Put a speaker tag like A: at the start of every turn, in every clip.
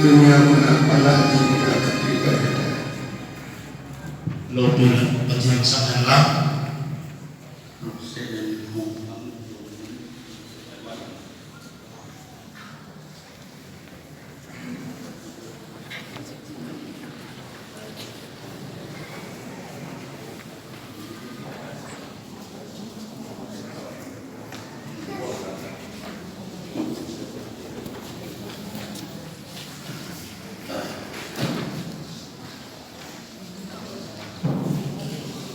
A: dunia mana Allah kita ketika
B: lobul bagian sangalah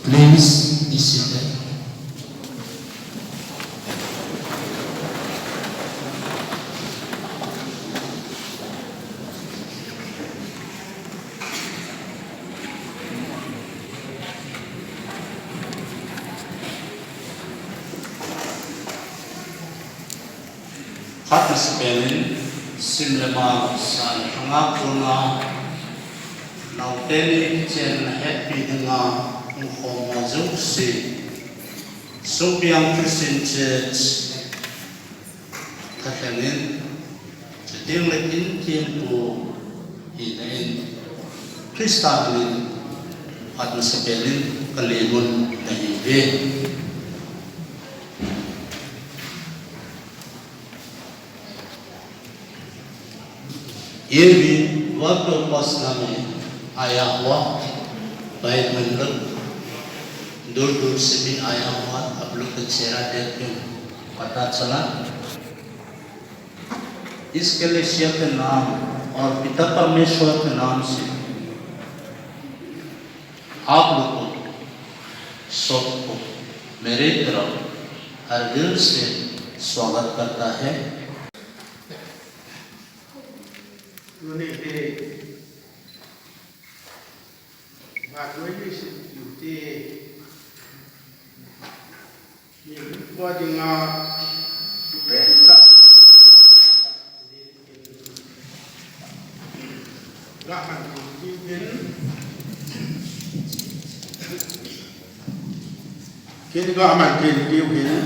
B: please be seated. Participating Simlema San Hangapuna Nauteni Chen Happy Hanga Homa Zusi Subiang Christian Church Katanin Sedang Latin Tiempo Hinain Kristanin Participating Kalimun Nahibe Yevi waktu pas nami ayah wa baik menurut दूर-दूर से भी आया हुआ आप लोग का चेहरा देख के पता चला इस कलीसिया के नाम और पिता परमेश्वर के नाम से आप लोगों सबको मेरे तरफ हर दिल से स्वागत करता है
A: Wajinga penta lahan kini gak aman kini dia kini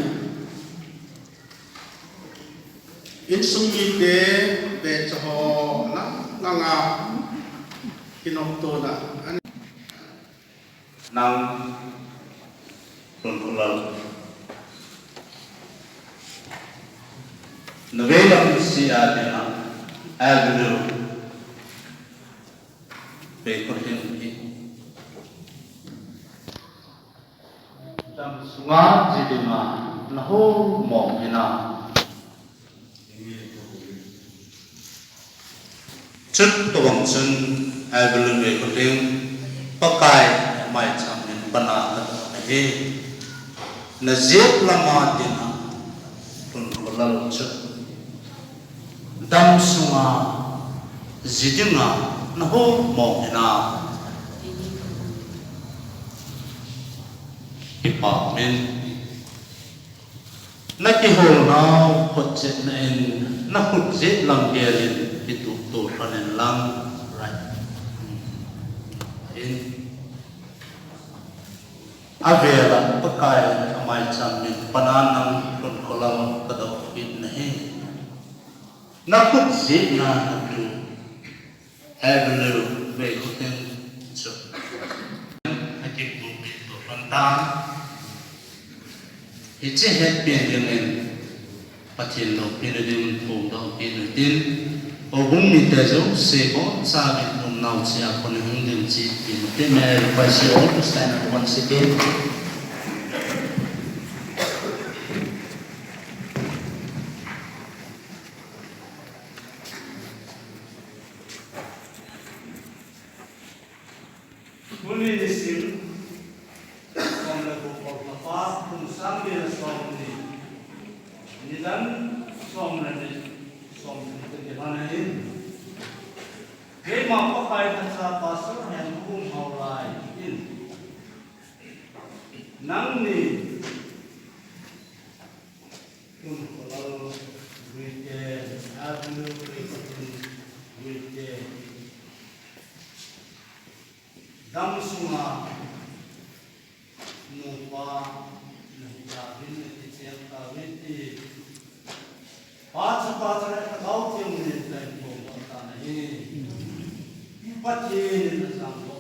A: insumgi de becoh langa kinokto na
B: nang konkolal Navelang siya dina aglo bekorhin jam sunga jidima naho mo ina chut tawang chun aglo bekorhin pakai mai chamin bana he nazib lama dina konkolal chut dam sunga zidinga naho mo ina ipamen nakihol na hotjet na in nakutjet lang gerin itu to panen lang right in avela pakai amai chamin pananang konkolam kadaw fit na he nakut zit na natu avenue về có tên sự hay kịp vụ bị tổ phần ta thì chỉ hết tiền tiền nên phát triển đầu tiên là điều phổ đầu tiên đầu tiên ở vùng miền tây châu sẽ có xa biệt vùng nào sẽ còn hướng đến chỉ vì một cái này phải sử dụng cái sai là one second
C: Lots of
B: ba ra bao tiêu nên là bộ ta này phát triển là sang bộ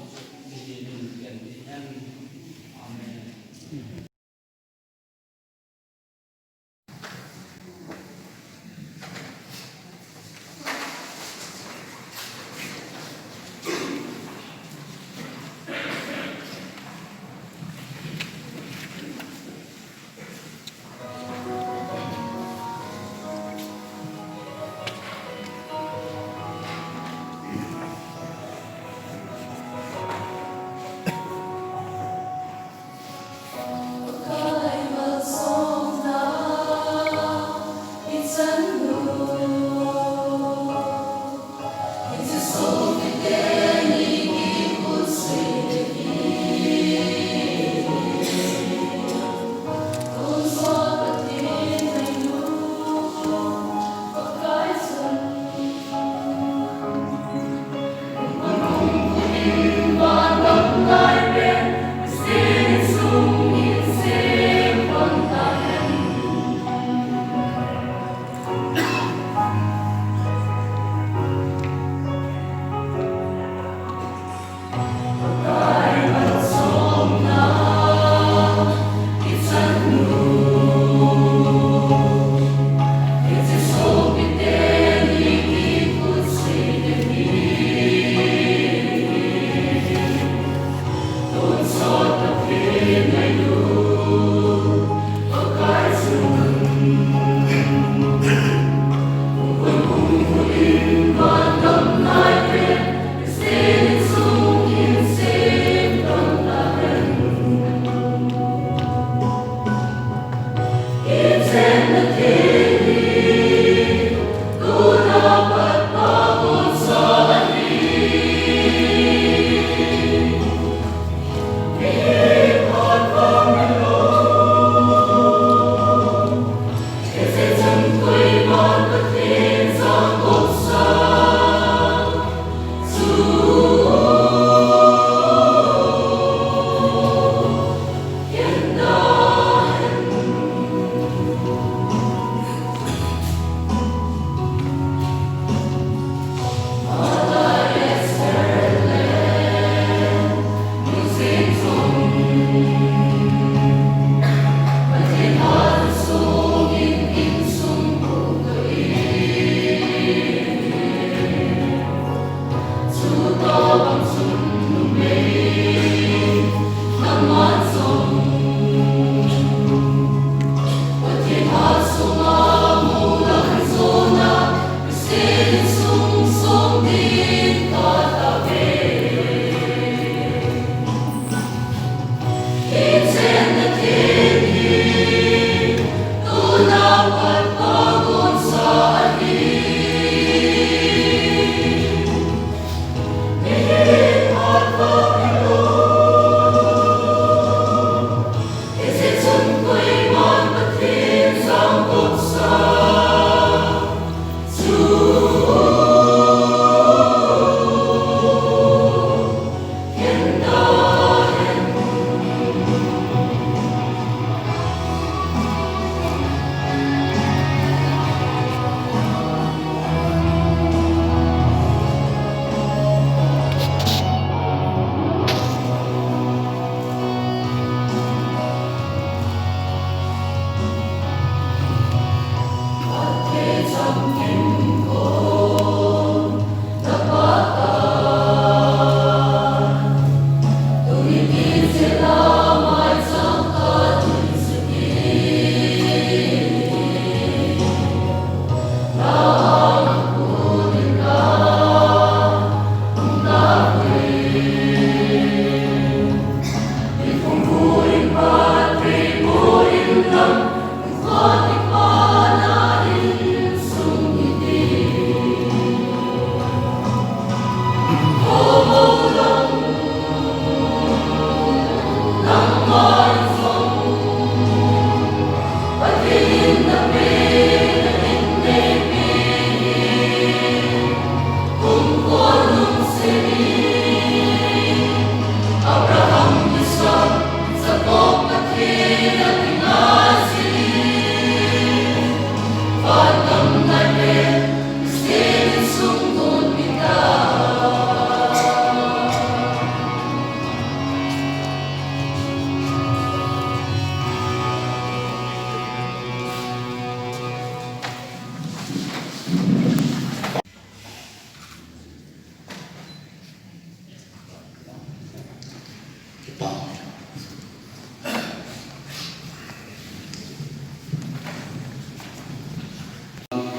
B: thì nên kiện thì em amen.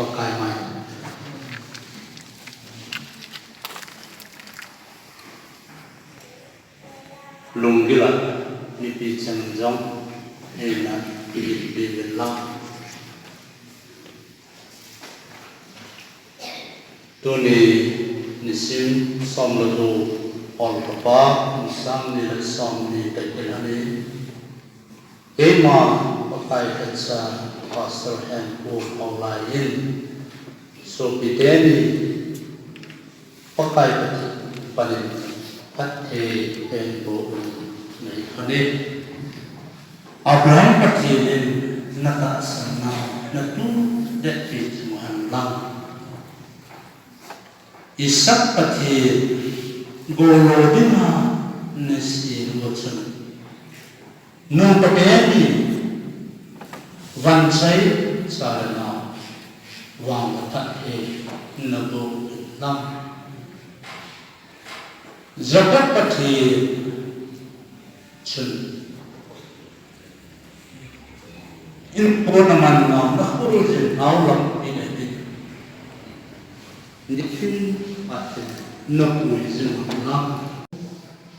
B: pakai mai lung gila ni pi chang jong e na pi la tu ni sim som lo tu on pa sang ni la som ni ta ke ni e ma pakai ka cha pastor and ko online so pi te ni pakai ka pa ni pat e en bo nei khane Abraham pathian na ta sana na tu de pi muhan lang Isaac pathian golo dina nesi rochen no pateni van sai sarana wang ta e na bo nam Zakat pathian chun in purnaman nam na purul naw lam in ni fin pathian no puizin nam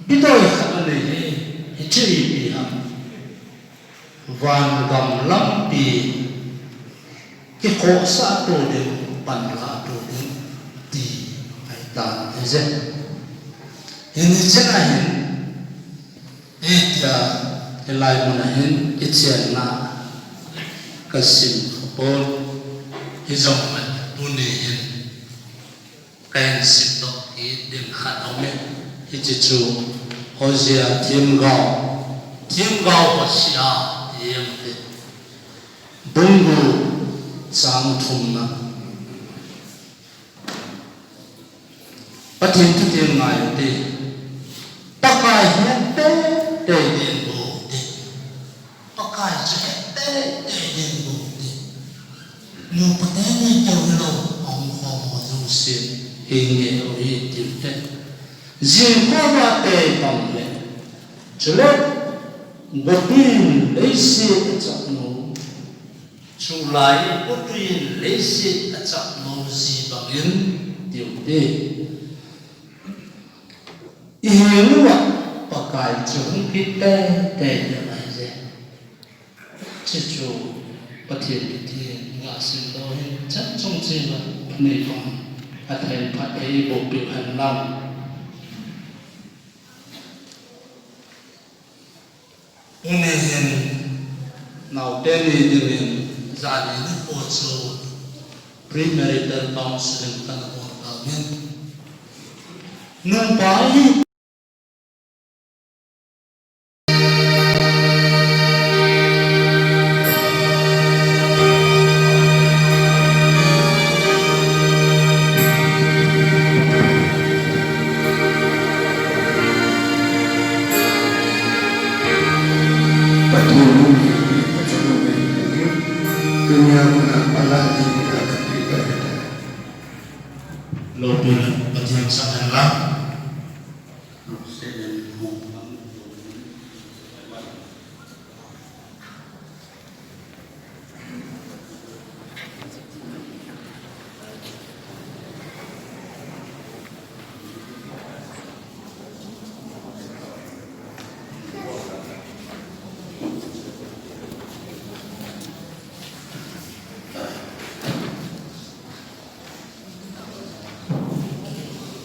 B: Bitoy khane he chiri pi ham van gam lam pi ki ko sa to de pan la to de ti ai ta je in chena hin eta elai mona hin ichian na kasim pon hizom man tuni hin kan sip to hi dim khat ome Hijitu Hosea Tim Gao Hosea Yemte Bungu Sang Thumna Patin tu tin ngai te Pakai hete te den bo te Pakai hete te den bo te Nu pateni jauh ong ho du sin hinge oi tim te Zin koma te pamle, chulek botin leisi acak no, chulai botin leisi acak no si bangin tiup te. Ihiwa pakai chung kita te jamai je, cicu patin ngasin dohin cak chung ciba nifam athen patai bopi hanlam. Unehin now teni dirin zani ni pocho premarital counseling kan ordamen numpai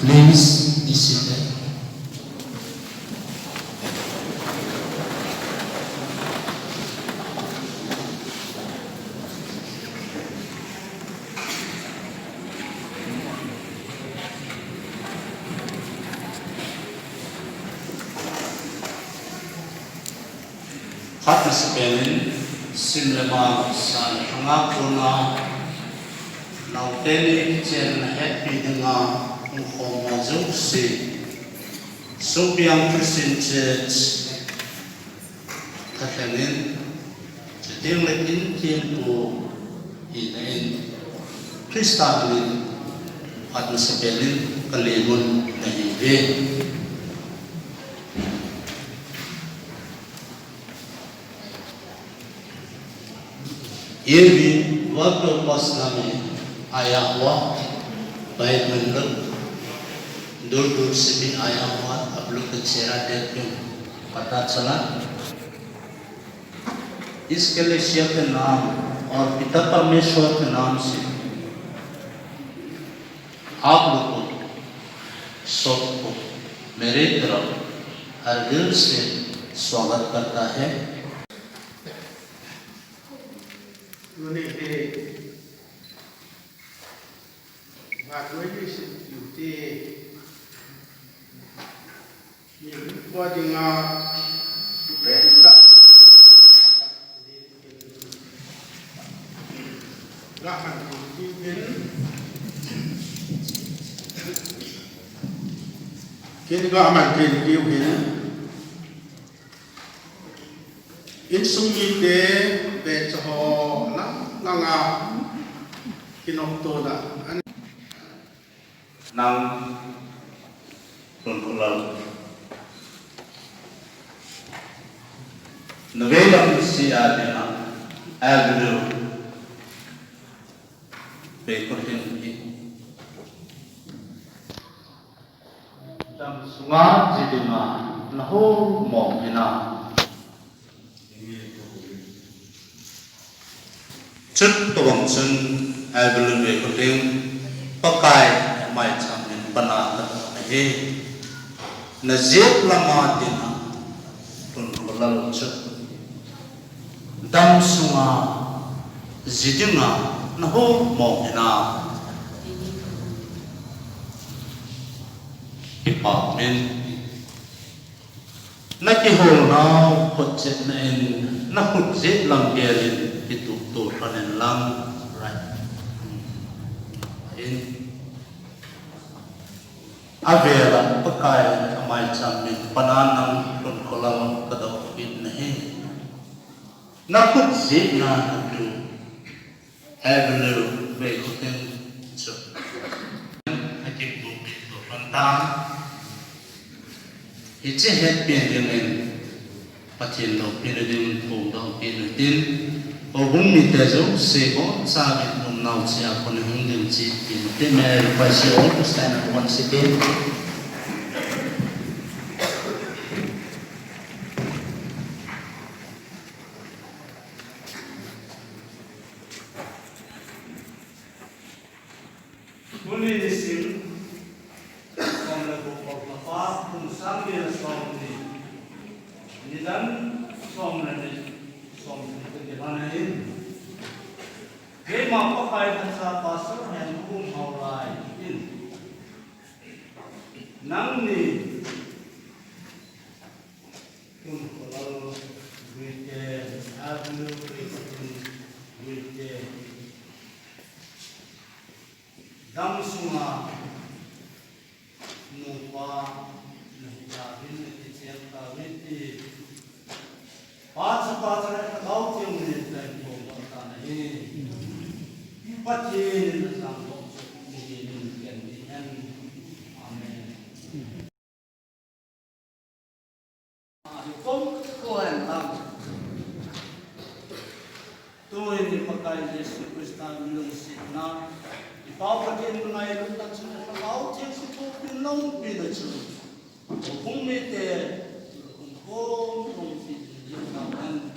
B: Please be seated. Hati sepelin simlema san hangapuna nauteni chen happy dengan Muhammad Zusi Sobiang Christian Church Katanin Jeding Lekin Tiempo Inain Kristanin Hati sepelin kalimun nahive Yevi waktu pas nami ayahwa baik menurut dulu sebi ayahwa ablu kecera dekun पता चला इस कलेशिया के नाम और पिता परमेश्वर के नाम से आप लोगों सबको मेरे तरफ हर दिल से स्वागत करता है।
A: qua chừng bé tạ gạ hẳn kim hiến kiến gạ màn kiền tiêu hiến in sung yi tế về cho họ lăng à kiến ông tô đã
B: năng tuần tuần lâu Navelam siadina agro pekohin dam sunga jidima naho mongina chut tawang chun agro pekohin pakai mai chamin pana he najib lama dina tun kolal chut dam sunga zidinga naho mongina ipamen nakihol na hotchet na en nakutjet lang gelin itu to ranen lang right in avela pakai amai chamin pananang tun kolal kadaw in nahe nakut zina tu avenue về có tên sự hay chịu đủ của phần tam thì chỉ hết biển đường nên phát triển đầu tiên là đường phổ đầu tiên là tiên ở vùng miền tây châu sẽ có xa biệt nông nào sẽ còn hướng đường chỉ thì một tên này phải sử dụng standard one second Muli disim, kong nagpupag na pa, kung saan ginasong ni nilang som na ni som na kagiranin. Kaya mapakaitan sa pastor, yan kung maulay in. Nang ni kung kalal wite avenue wite dam sunga nupa nahijabin nahijab kawiti pacha na kau tiang ni tay ko bata na patin na sang ko ni gandihan amen kom ko an am tuin ni pakai Yesus Kristus nung sina Papa din ko na ilong tan sila sa kao tiyak si Popin nung pinachulog. Kung may te, kung si yung naman